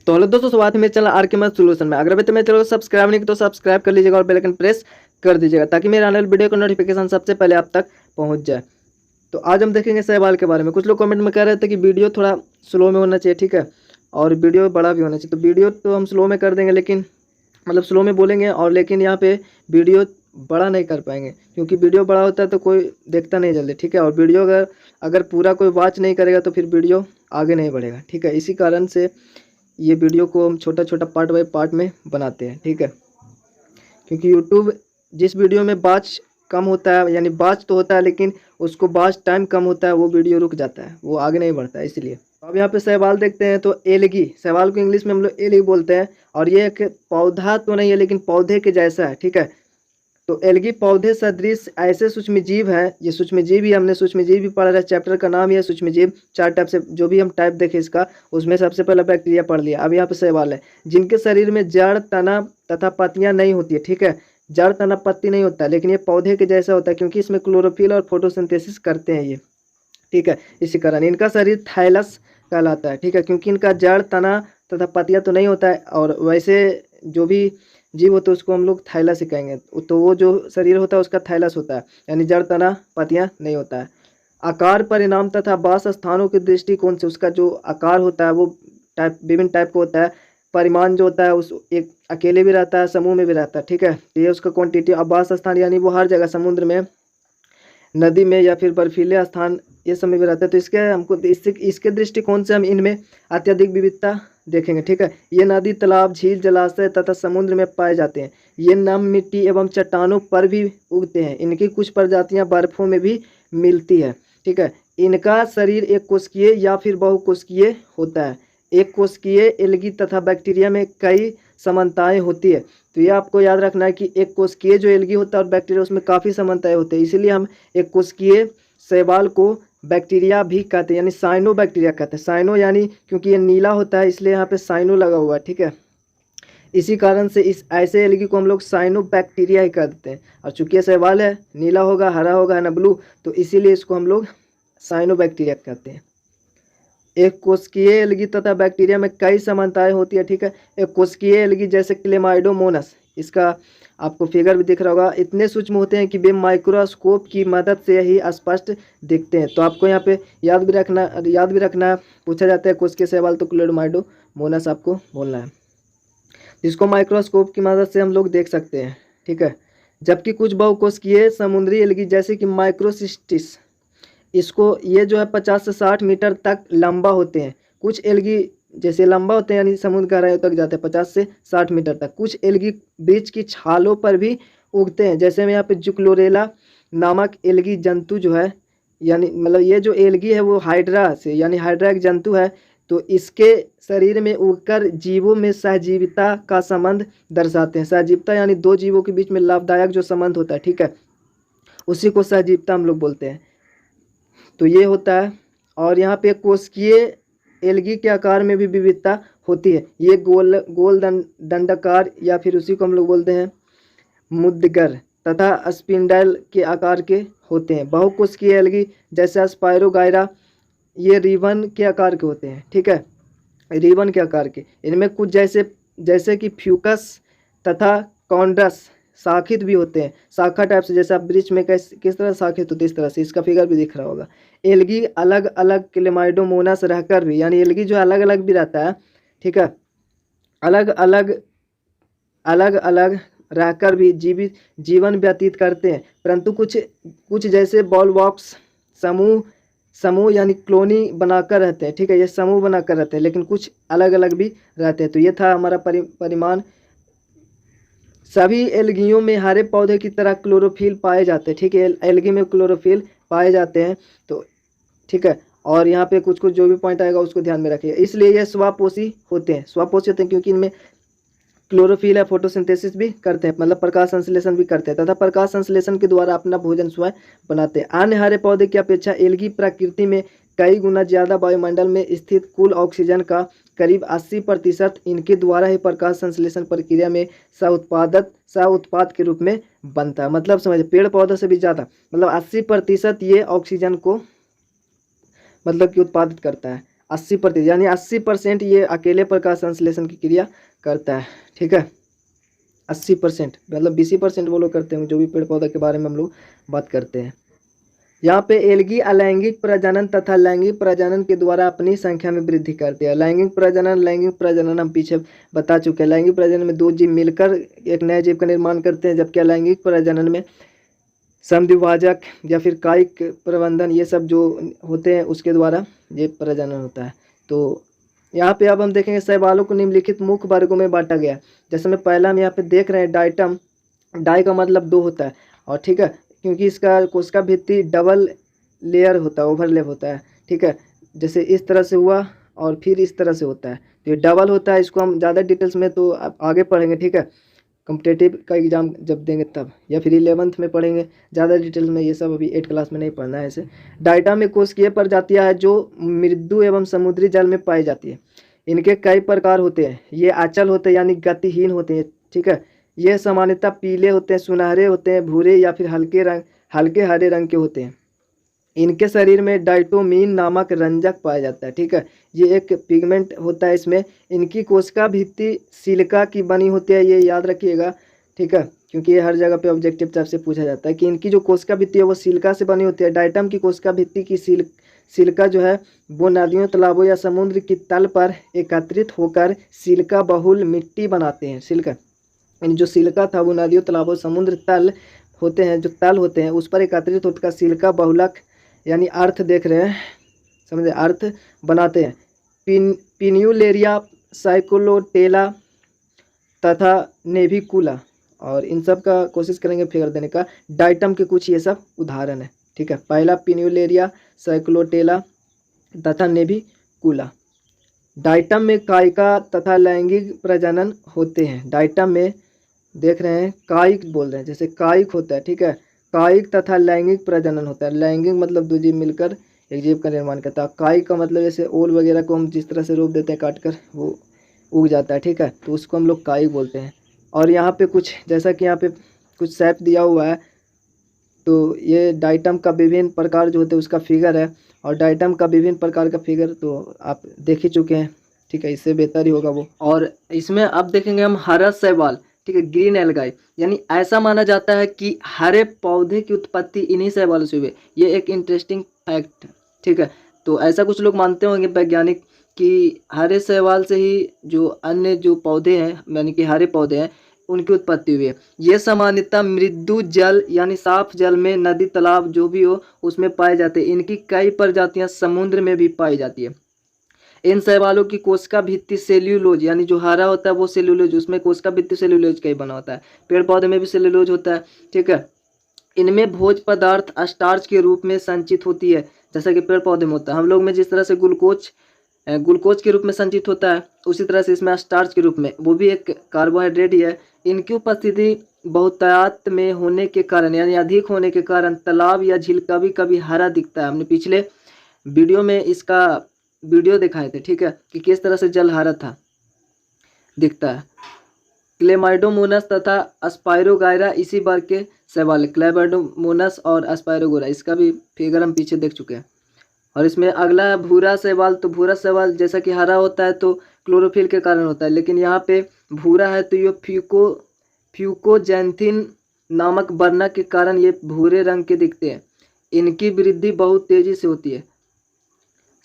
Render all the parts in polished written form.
तो हेलो दोस्तों, स्वागत है मेरे चैनल आर के मैथ सोल्यूशन में। अगर अभी तो मेरे चैनल को सब्सक्राइब नहीं किया तो सब्सक्राइब कर लीजिएगा और बेल आइकन प्रेस कर दीजिएगा ताकि मेरे आने वाले वीडियो का नोटिफिकेशन सबसे पहले आप तक पहुंच जाए। तो आज हम देखेंगे सहवाल के बारे में। कुछ लोग कमेंट में कह रहे थे कि वीडियो थोड़ा स्लो में होना चाहिए, ठीक है, और वीडियो बड़ा भी होना चाहिए। तो वीडियो तो हम स्लो में कर देंगे, लेकिन मतलब स्लो में बोलेंगे, और लेकिन यहाँ पे वीडियो बड़ा नहीं कर पाएंगे क्योंकि वीडियो बड़ा होता है तो कोई देखता नहीं जल्दी, ठीक है। और वीडियो अगर अगर पूरा कोई वॉच नहीं करेगा तो फिर वीडियो आगे नहीं बढ़ेगा, ठीक है। इसी कारण से ये वीडियो को हम छोटा छोटा पार्ट बाय पार्ट में बनाते हैं, ठीक है। क्योंकि यूट्यूब जिस वीडियो में बाच कम होता है, यानी बाच तो होता है लेकिन उसको बाच टाइम कम होता है, वो वीडियो रुक जाता है, वो आगे नहीं बढ़ता है, इसलिए। अब यहाँ पे सवाल देखते हैं। तो एलगी, सवाल को इंग्लिश में हम लोग एलगी बोलते हैं, और ये एक पौधा तो नहीं है लेकिन पौधे के जैसा है, ठीक है। तो एलगी पौधे सदृश ऐसे सूक्ष्मजीव हैं, ये सूक्ष्मजीव ही हमने सूक्ष्मजीव भी पढ़ा है, चैप्टर का नाम ही है सूक्ष्मजीव। 4 टाइप से जो भी हम टाइप देखे इसका, उसमें सबसे पहला बैक्टीरिया पढ़ लिया। अब यहाँ पे सवाल है, जिनके शरीर में जड़, तना तथा पत्तियां नहीं होती है, ठीक है। जड़, तना, पत्ती नहीं होता, लेकिन ये पौधे के जैसा होता है क्योंकि इसमें क्लोरोफिल और फोटोसिंथेसिस करते हैं ये, ठीक है। इसी कारण इनका शरीर थाइलस कहलाता है, ठीक है, क्योंकि इनका जड़, तना तथा पत्तियां तो नहीं होता है। और वैसे जो भी जीव होता है उसको हम लोग थाइलस ही कहेंगे। तो वो जो शरीर होता है उसका थाइलस होता है, यानी जड़, तना, पत्तियां नहीं होता है। आकार, परिणाम तथा वास स्थानों के दृष्टिकोण से उसका जो आकार होता है वो टाइप विभिन्न टाइप का होता है। परिमाण जो होता है उस एक अकेले भी रहता है, समूह में भी रहता है, ठीक है। ये उसका क्वांटिटी। अब वास स्थान यानी वो हर जगह, समुद्र में, नदी में या फिर बर्फीले स्थान, ये सब में भी रहता है। तो इसके हमको इसके दृष्टिकोण से हम इनमें अत्यधिक विविधता देखेंगे, ठीक है। ये नदी, तालाब, झील, जलाशय तथा समुद्र में पाए जाते हैं। ये नम मिट्टी एवं चट्टानों पर भी उगते हैं। इनकी कुछ प्रजातियां बर्फों में भी मिलती है, ठीक है। इनका शरीर एक कोशिकीय या फिर बहुकोशिकीय होता है। एक कोशिकीय एल्गी तथा बैक्टीरिया में कई समानताएं होती है। तो ये आपको याद रखना है कि एक कोशिकीय जो एल्गी होता है और बैक्टीरिया, उसमें काफ़ी समानताएं होती है। इसीलिए हम एक कोशिकीय शैवाल को बैक्टीरिया भी कहते हैं, यानी साइनो बैक्टीरिया कहते हैं। साइनो यानी क्योंकि ये नीला होता है इसलिए यहाँ पे साइनो लगा हुआ है, ठीक है। इसी कारण से इस ऐसे एल्गी को हम लोग साइनो बैक्टीरिया ही कह देते हैं। और चूंकि ये शैवाल है, नीला होगा, हरा होगा, है ना, ब्लू, तो इसीलिए इसको हम लोग साइनो बैक्टीरिया कहते हैं। एक कोशिकीय एल्गी तथा बैक्टीरिया में कई समानताएं होती है, ठीक है। एक कोशिकीय एल्गी जैसे क्लेमाइडोमोनस, इसका आपको फिगर भी दिख रहा होगा, इतने सूक्ष्म होते हैं कि वे माइक्रोस्कोप की मदद से ही स्पष्ट दिखते हैं। तो आपको यहाँ पे याद भी रखना है। पूछा जाता है कोशिकीय शैवाल तो क्लेमाइडोमोनस आपको बोलना है, जिसको माइक्रोस्कोप की मदद से हम लोग देख सकते हैं, ठीक है। जबकि कुछ बहुकोशिकीय समुद्री एल्गी जैसे कि माइक्रोसिस्टिस, इसको ये जो है 50 से 60 मीटर तक लंबा होते हैं। कुछ एल्गी जैसे लंबा होते हैं, यानी समुद्र गहराई तक जाते हैं 50 से 60 मीटर तक। कुछ एल्गी बीच की छालों पर भी उगते हैं, जैसे में यहाँ पे जुक्लोरेला नामक एल्गी जंतु जो है, यानी मतलब ये जो एल्गी है वो हाइड्रा से, यानी हाइड्रा एक जंतु है। तो इसके शरीर में उगकर जीवों में सहजीविता का संबंध दर्शाते हैं। सहजीविता यानी दो जीवों के बीच में लाभदायक जो संबंध होता है, ठीक है, उसी को सहजीविता हम लोग बोलते हैं। तो ये होता है। और यहाँ पे कोशिकीय एल्गी के आकार में भी विविधता होती है। ये गोल दंडाकार या फिर उसी को हम लोग बोलते हैं मुद्गर तथा स्पिंडल के आकार के होते हैं। बहुकोशिकीय एल्गी जैसे स्पायरोगायरा, ये रिबन के आकार के होते हैं, ठीक है, रिबन के आकार के। इनमें कुछ जैसे कि फ्यूकस तथा कॉन्ड्रस शाखित भी होते हैं, शाखा टाइप से, जैसे आप वृक्ष में किस तरह शाखित होते हैं इस तरह से। इसका फिगर भी दिख रहा होगा। एल्गी अलग अलग क्लेमाइडोमोनास रहकर भी, यानी एल्गी जो अलग अलग भी रहता है, ठीक है, अलग अलग रहकर भी जीवन व्यतीत करते हैं। परंतु कुछ जैसे बॉलवॉक्स समूह यानी कॉलोनी बनाकर रहते हैं, ठीक है, ये समूह बनाकर रहते हैं, लेकिन कुछ अलग अलग भी रहते हैं। तो ये था हमारा परिमाण। सभी एल्गियों में हरे पौधे की तरह क्लोरोफिल पाए जाते हैं, ठीक है, एल्गी में क्लोरोफिल पाए जाते हैं। तो ठीक है, और यहाँ पे कुछ जो भी पॉइंट आएगा उसको ध्यान में रखिए। इसलिए ये स्वपोषी होते हैं क्योंकि इनमें क्लोरोफिल है, फोटोसिंथेसिस भी करते हैं, मतलब प्रकाश संश्लेषण भी करते हैं, तथा प्रकाश संश्लेषण के द्वारा अपना भोजन स्वयं बनाते हैं। अन्य हरे पौधे की अपेक्षा एल्गी प्रकृति में कई गुना ज़्यादा वायुमंडल में स्थित कुल ऑक्सीजन का करीब 80% इनके द्वारा ही प्रकाश संश्लेषण प्रक्रिया में उत्पाद के रूप में बनता है। मतलब समझे, पेड़ पौधों से भी ज़्यादा, मतलब 80% ये ऑक्सीजन को मतलब कि उत्पादित करता है। 80%, यानी 80% ये अकेले प्रकाश संश्लेषण की क्रिया करता है। ठीक है, 80%, मतलब 20% वो लोग करते हैं जो भी पेड़ पौधा के बारे में हम लोग बात करते हैं। यहाँ पे एल्गी अलैंगिक प्रजनन तथा लैंगिक प्रजनन के द्वारा अपनी संख्या में वृद्धि करती है। लैंगिक प्रजनन हम पीछे बता चुके हैं। लैंगिक प्रजनन में 2 जीव मिलकर एक नए जीव का निर्माण करते हैं, जबकि अलैंगिक प्रजनन में समद्विभाजक या फिर कायिक प्रबंधन ये सब जो होते हैं उसके द्वारा ये प्रजनन होता है। तो यहाँ पे अब हम देखेंगे शैवालों को निम्नलिखित मुख्य वर्गों में बांटा गया है। जैसे मैं पहला हम यहाँ पे देख रहे हैं डाइटम, डाई का मतलब 2 होता है, और ठीक है, क्योंकि इसका कोशिका भित्ति डबल लेयर होता है, ओवरलैप होता है। ठीक है, जैसे इस तरह से हुआ और फिर इस तरह से होता है, तो ये डबल होता है। इसको हम ज़्यादा डिटेल्स में तो आगे पढ़ेंगे। ठीक है, कॉम्पिटेटिव का एग्जाम जब देंगे तब, या फिर 11th में पढ़ेंगे ज़्यादा डिटेल्स में। ये सब अभी 8 क्लास में नहीं पढ़ना है ऐसे। डाइटा में कोशिकीय प्रजातियाँ हैं जो मृदु एवं समुद्री जल में पाई जाती है। इनके कई प्रकार होते हैं। ये अचल होते हैं यानी गतिहीन होते हैं। ठीक है, ये सामान्यतः पीले होते हैं, सुनहरे होते हैं, भूरे या फिर हल्के हरे रंग के होते हैं। इनके शरीर में डाइटोमीन नामक रंजक पाया जाता है। ठीक है, ये एक पिगमेंट होता है इसमें। इनकी कोशिका भित्ति सिलिका की बनी होती है, ये याद रखिएगा। ठीक है, क्योंकि ये हर जगह पे ऑब्जेक्टिव टाइप से पूछा जाता है कि इनकी जो कोशिका भित्ति है वो सिलिका से बनी होती है। डाइटम की कोशिका भित्ति की सिलिका जो है वो नदियों, तालाबों या समुद्र की तल पर एकत्रित होकर सिलिका बहुल मिट्टी बनाते हैं। सिलिका यानी जो सिलिका था वो नदियों, तालाबों, समुद्र तल होते हैं, जो तल होते हैं उस पर एकत्रित होकर सिलिका बहुलक यानी अर्थ देख रहे हैं, समझे, अर्थ बनाते हैं। पिन्यूलेरिया, साइक्लोटेला तथा नेविकुला, और इन सब का कोशिश करेंगे फिगर देने का। डाइटम के कुछ ये सब उदाहरण है। ठीक है, पहला पिन्यूलेरिया, साइक्लोटेला तथा नेविकुला। डाइटम में कायिका तथा लैंगिक प्रजनन होते हैं। डाइटम में देख रहे हैं कायिक बोल रहे हैं, जैसे कायिक होता है। ठीक है, कायिक तथा लैंगिक प्रजनन होता है। लैंगिक मतलब 2 जीव मिलकर एक जीव का निर्माण करता है। कायिक का मतलब जैसे ओल वगैरह को हम जिस तरह से रोप देते हैं काट कर, वो उग जाता है। ठीक है, तो उसको हम लोग कायिक बोलते हैं। और यहाँ पे कुछ, जैसा कि यहाँ पे कुछ शेप दिया हुआ है, तो ये डाइटम का विभिन्न प्रकार जो होते हैं उसका फिगर है, और डाइटम का विभिन्न प्रकार का फिगर तो आप देख ही चुके हैं। ठीक है, इससे बेहतर ही होगा वो। और इसमें अब देखेंगे हम हरा शैवाल। ठीक है, ग्रीन एल्गाई, यानी ऐसा माना जाता है कि हरे पौधे की उत्पत्ति इन्हीं शैवालों से हुई। ये एक इंटरेस्टिंग फैक्ट। ठीक है, तो ऐसा कुछ लोग मानते होंगे वैज्ञानिक कि हरे शैवाल से ही जो अन्य जो पौधे हैं, यानी कि हरे पौधे हैं, उनकी उत्पत्ति हुई है। ये सामान्यतः मृदु जल यानी साफ जल में, नदी, तालाब जो भी हो उसमें पाए जाते हैं। इनकी कई प्रजातियां समुद्र में भी पाई जाती है। इन शैवालों की कोशिका भित्ति सेल्यूलोज, यानी जो हरा होता है वो सेल्यूलोज, उसमें कोशिका भित्ति सेल्यूलोज का ही बना होता है। पेड़ पौधे में भी सेल्यूलोज होता है। ठीक है, इनमें भोज पदार्थ स्टार्च के रूप में संचित होती है, जैसा कि पेड़ पौधे में होता है। हम लोग में जिस तरह से ग्लूकोज के रूप में संचित होता है, उसी तरह से इसमें स्टार्च के रूप में, वो भी एक कार्बोहाइड्रेट ही है। इनकी उपस्थिति बहुतायत में होने के कारण, यानी अधिक होने के कारण तालाब या झील कभी कभी हरा दिखता है। हमने पिछले वीडियो में इसका वीडियो दिखाए थे। ठीक है, कि किस तरह से जल हरा था दिखता है। क्लेमाइडोमोनस तथा अस्पायरोगायरा इसी वर्ग के शैवाल। क्लेमाइडोमोनस और अस्पायरोगायरा, इसका भी फिगर हम पीछे देख चुके हैं। और इसमें अगला है भूरा शैवाल। तो भूरा शैवाल जैसा कि हरा होता है तो क्लोरोफिल के कारण होता है, लेकिन यहाँ पे भूरा है तो ये फ्यूकोजैंथिन नामक वर्णक के कारण ये भूरे रंग के दिखते हैं। इनकी वृद्धि बहुत तेजी से होती है।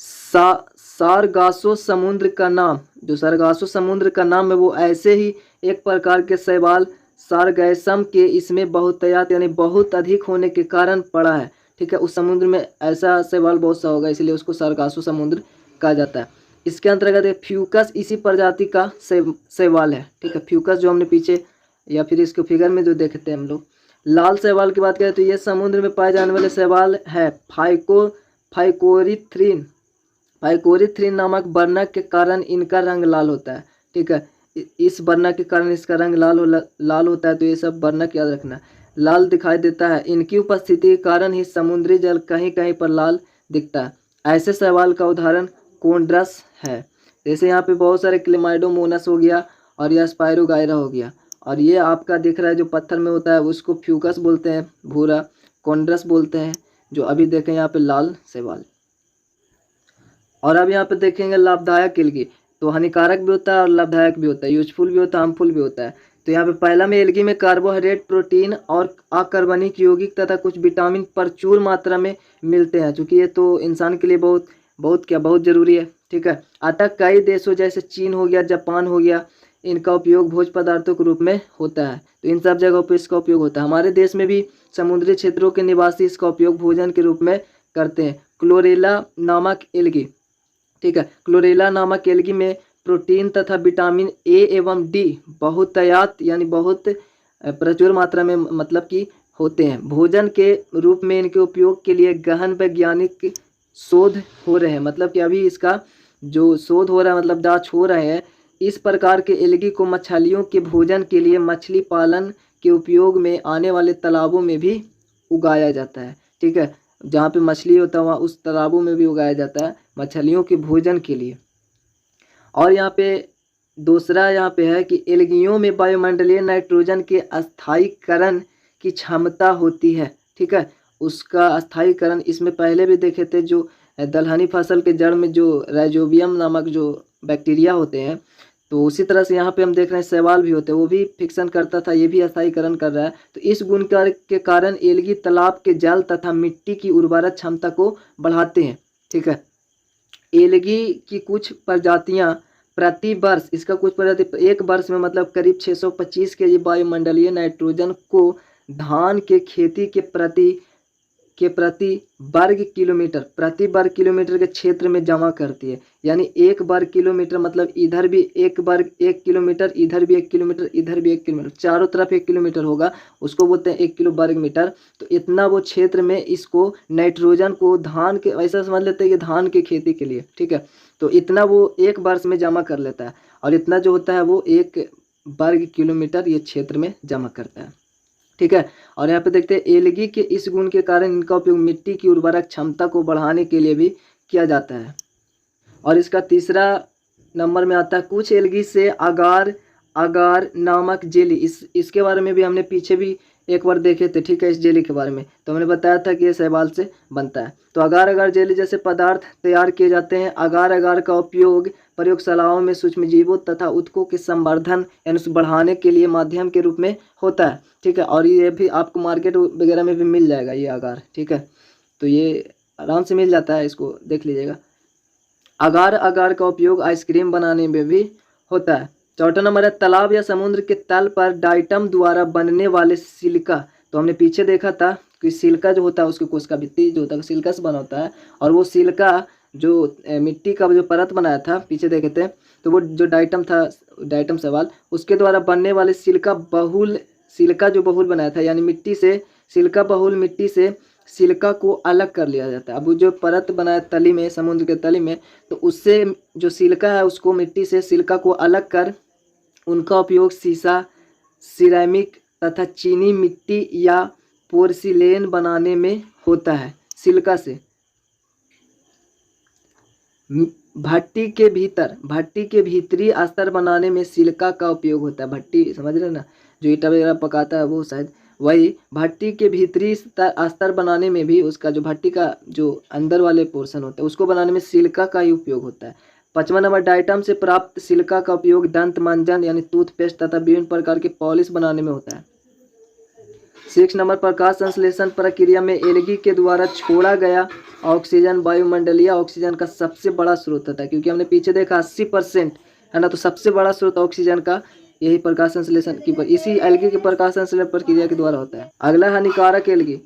सारगासो समुद्र का नाम, जो सारगासो समुद्र का नाम है, वो ऐसे ही एक प्रकार के शैवाल सारगैसम के इसमें बहुतायत यानी बहुत अधिक होने के कारण पड़ा है। ठीक है, उस समुद्र में ऐसा शैवाल बहुत सा होगा, इसलिए उसको सारगासो समुद्र कहा जाता है। इसके अंतर्गत फ्यूकस इसी प्रजाति का शैवाल है। ठीक है, फ्यूकस जो हमने पीछे या फिर इसके फिगर में जो देखते हैं हम लोग। लाल शैवाल की बात करें तो ये समुद्र में पाए जाने वाले शैवाल है। फाइकोरिथ्रिन नामक वर्णक के कारण इनका रंग लाल होता है। ठीक है, इस वर्णक के कारण इसका रंग लाल होता है, तो ये सब वर्णक याद रखना। लाल दिखाई देता है, इनकी उपस्थिति के कारण ही समुद्री जल कहीं कहीं पर लाल दिखता है। ऐसे शैवाल का उदाहरण कोन्ड्रस है। जैसे यहाँ पे बहुत सारे क्लेमाइडोमोनस हो गया और यह स्पायरोगायरा हो गया, और ये आपका दिख रहा है जो पत्थर में होता है उसको फ्यूकस बोलते हैं, भूरा कोन्ड्रस बोलते हैं, जो अभी देखें यहाँ पे लाल शैवाल। और अब यहाँ पे देखेंगे लाभदायक एल्गी, तो हानिकारक भी होता है और लाभदायक भी होता है, यूजफुल भी होता है, हार्मफुल भी होता है। तो यहाँ पे पहला में एल्गी में कार्बोहाइड्रेट, प्रोटीन और अकार्बनिक यौगिक तथा कुछ विटामिन प्रचुर मात्रा में मिलते हैं, चूँकि ये तो इंसान के लिए बहुत बहुत जरूरी है। ठीक है, अतः कई देशों जैसे चीन हो गया, जापान हो गया, इनका उपयोग भोज्य पदार्थों के रूप में होता है। तो इन सब जगहों पर इसका उपयोग होता है। हमारे देश में भी समुद्री क्षेत्रों के निवासी इसका उपयोग भोजन के रूप में करते हैं। क्लोरेला नामक एल्गी, ठीक है, क्लोरेला नामक एल्गी में प्रोटीन तथा विटामिन ए एवं डी बहुतायत यानी बहुत प्रचुर मात्रा में मतलब कि होते हैं। भोजन के रूप में इनके उपयोग के लिए गहन वैज्ञानिक शोध हो रहे हैं, मतलब कि अभी इसका जो शोध हो रहा है, मतलब जांच हो रहे हैं। इस प्रकार के एल्गी को मछलियों के भोजन के लिए मछली पालन के उपयोग में आने वाले तालाबों में भी उगाया जाता है। ठीक है, जहाँ पे मछली होता है वहाँ उस तालाबों में भी उगाया जाता है मछलियों के भोजन के लिए। और यहाँ पे दूसरा यहाँ पे है कि एल्गियों में वायुमंडलीय नाइट्रोजन के अस्थायीकरण की क्षमता होती है। ठीक है, उसका अस्थायीकरण इसमें पहले भी देखे थे, जो दलहनी फसल के जड़ में जो राइजोबियम नामक जो बैक्टीरिया होते हैं, तो उसी तरह से यहाँ पे हम देख रहे हैं शैवाल भी होते हैं, वो भी फिक्सन करता था, ये भी अस्थायीकरण कर रहा है। तो इस गुण के कारण एल्गी तालाब के जल तथा मिट्टी की उर्वरक क्षमता को बढ़ाते हैं। ठीक है, एल्गी की कुछ प्रजातियां प्रति वर्ष, इसका कुछ प्रजाति एक वर्ष में मतलब करीब 625 केजी वायुमंडलीय नाइट्रोजन को धान के खेती के प्रति वर्ग किलोमीटर के क्षेत्र में जमा करती है। यानी एक वर्ग किलोमीटर मतलब इधर भी एक किलोमीटर, इधर भी 1 किलोमीटर, इधर भी 1 किलोमीटर, चारों तरफ 1 किलोमीटर होगा, उसको बोलते हैं 1 किलो वर्ग मीटर। तो इतना वो क्षेत्र में इसको नाइट्रोजन को धान के, ऐसा समझ लेते हैं कि धान की खेती के लिए, ठीक है, तो इतना वो एक वर्ष में जमा कर लेता है। और इतना जो होता है वो 1 वर्ग किलोमीटर ये क्षेत्र में जमा करता है। ठीक है, और यहाँ पे देखते हैं एल्गी के इस गुण के कारण इनका उपयोग मिट्टी की उर्वरक क्षमता को बढ़ाने के लिए भी किया जाता है। और इसका तीसरा नंबर में आता है कुछ एल्गी से अगार नामक जेली, इसके बारे में भी हमने पीछे भी एक बार देखे थे। ठीक है, इस जेली के बारे में तो हमने बताया था कि ये शैवाल से बनता है। तो अगार जेली जैसे पदार्थ तैयार किए जाते हैं। अगार का उपयोग प्रयोगशालाओं में सूक्ष्मजीवों तथा उत्तकों के संवर्धन यानी बढ़ाने के लिए माध्यम के रूप में होता है। ठीक है, और ये भी आपको मार्केट वगैरह में भी मिल जाएगा ये अगार। ठीक है, तो ये आराम से मिल जाता है, इसको देख लीजिएगा। अगार का उपयोग आइसक्रीम बनाने में भी होता है। चौथा नंबर है तालाब या समुद्र के तल पर डाइटम द्वारा बनने वाले सिलिका। तो हमने पीछे देखा था कि सिलिका जो होता है उसके कोशिका भित्ति जो होता है सिलिका से बना होता है, और वो सिलिका जो मिट्टी का जो परत बनाया था पीछे देखे थे, तो वो जो डाइटम था, डाइटम सवाल, उसके द्वारा बनने वाले सिलिका जो बहुल बनाया था, यानी मिट्टी से सिलिका बहुल मिट्टी से सिलिका को अलग कर लिया जाता है। अब वो जो परत बनाया तली में, समुद्र के तली में, तो उससे जो सिलिका है उसको मिट्टी से सिलिका को अलग कर उनका उपयोग शीशा, सिरेमिक तथा चीनी मिट्टी या पोर्सिलेन बनाने में होता है। सिलिका से भट्टी के भीतरी अस्तर बनाने में सिलिका का उपयोग होता है। भट्टी समझ रहे ना, जो ईटा वगैरह पकाता है वो शायद वही भट्टी के भीतरी अस्तर बनाने में भी उसका जो भट्टी का जो अंदर वाले पोर्शन होता है उसको बनाने में सिलिका का ही उपयोग होता है। 5वां नंबर डाइटम से प्राप्त सिलिका का उपयोग दंत मंजन यानी टूथपेस्ट तथा विभिन्न प्रकार के पॉलिश बनाने में होता है। 6 नंबर प्रकाश संश्लेषण प्रक्रिया में एल्गी के द्वारा छोड़ा गया ऑक्सीजन वायुमंडलीय ऑक्सीजन का सबसे बड़ा स्रोत होता है, क्योंकि हमने पीछे देखा 80% है ना, तो सबसे बड़ा स्रोत ऑक्सीजन का यही प्रकाश संश्लेषण की इसी एल्गी के प्रकाश संश्लेषण प्रक्रिया के द्वारा होता है। अगला हानिकारक एल्गी,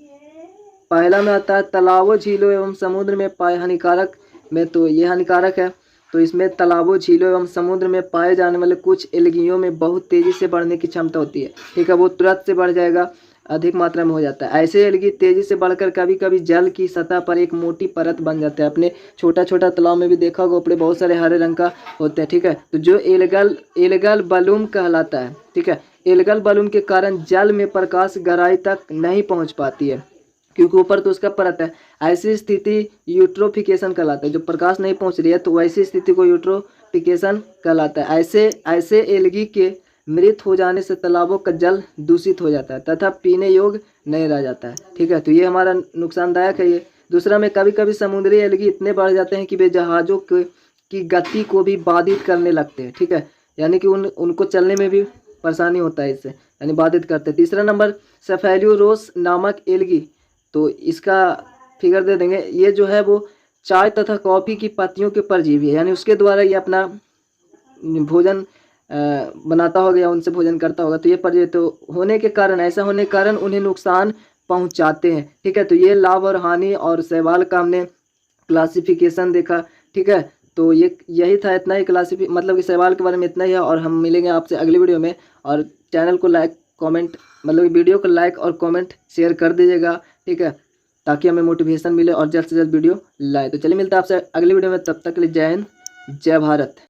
पहला में आता है तालाबों, झीलों एवं समुद्र में पाए हानिकारक में, तो ये हानिकारक है। तो इसमें तालाबों, झीलों एवं समुद्र में पाए जाने वाले कुछ एल्गियों में बहुत तेजी से बढ़ने की क्षमता होती है। ठीक है, वो तुरंत से बढ़ जाएगा, अधिक मात्रा में हो जाता है। ऐसे एल्गी तेजी से बढ़कर कभी कभी जल की सतह पर एक मोटी परत बन जाता है। अपने छोटा छोटा तालाब में भी देखा होगा, ऊपर बहुत सारे हरे रंग का होते हैं। ठीक है, तो जो एल्गल बलूम कहलाता है। ठीक है, एल्गल बलूम के कारण जल में प्रकाश गहराई तक नहीं पहुंच पाती है, क्योंकि ऊपर तो उसका परत है। ऐसी स्थिति यूट्रोफिकेशन कहलाता है। जो प्रकाश नहीं पहुंच रही है तो वैसी स्थिति को यूट्रोफिकेशन कहलाता है। ऐसे एल्गी के मृत हो जाने से तालाबों का जल दूषित हो जाता है तथा पीने योग्य नहीं रह जाता है। ठीक है, तो ये हमारा नुकसानदायक है ये। दूसरा में कभी कभी समुद्री एलगी इतने बढ़ जाते हैं कि वे जहाज़ों की गति को भी बाधित करने लगते हैं, ठीक है, यानी कि उनको चलने में भी परेशानी होता है इससे, यानी बाधित करते हैं। तीसरा नंबर सेफेलियोरोस नामक एलगी, तो इसका फिगर दे देंगे। ये जो है वो चाय तथा कॉफ़ी की पत्तियों के परजीवी है, यानी उसके द्वारा ये अपना भोजन बनाता होगा या उनसे भोजन करता होगा। तो ये परजीवी तो होने के कारण, ऐसा होने के कारण उन्हें नुकसान पहुंचाते हैं, ठीक है। तो ये लाभ और हानि और शैवाल का हमने क्लासिफिकेशन देखा, ठीक है। तो ये यही था, इतना ही मतलब कि शैवाल के बारे में इतना ही है। और हम मिलेंगे आपसे अगली वीडियो में। और चैनल को लाइक कमेंट, मतलब वीडियो को लाइक और कमेंट शेयर कर दीजिएगा, ठीक है, ताकि हमें मोटिवेशन मिले और जल्द से जल्द वीडियो लाए। तो चलिए मिलता है आपसे अगली वीडियो में, तब तक के लिए जय हिंद, जय भारत।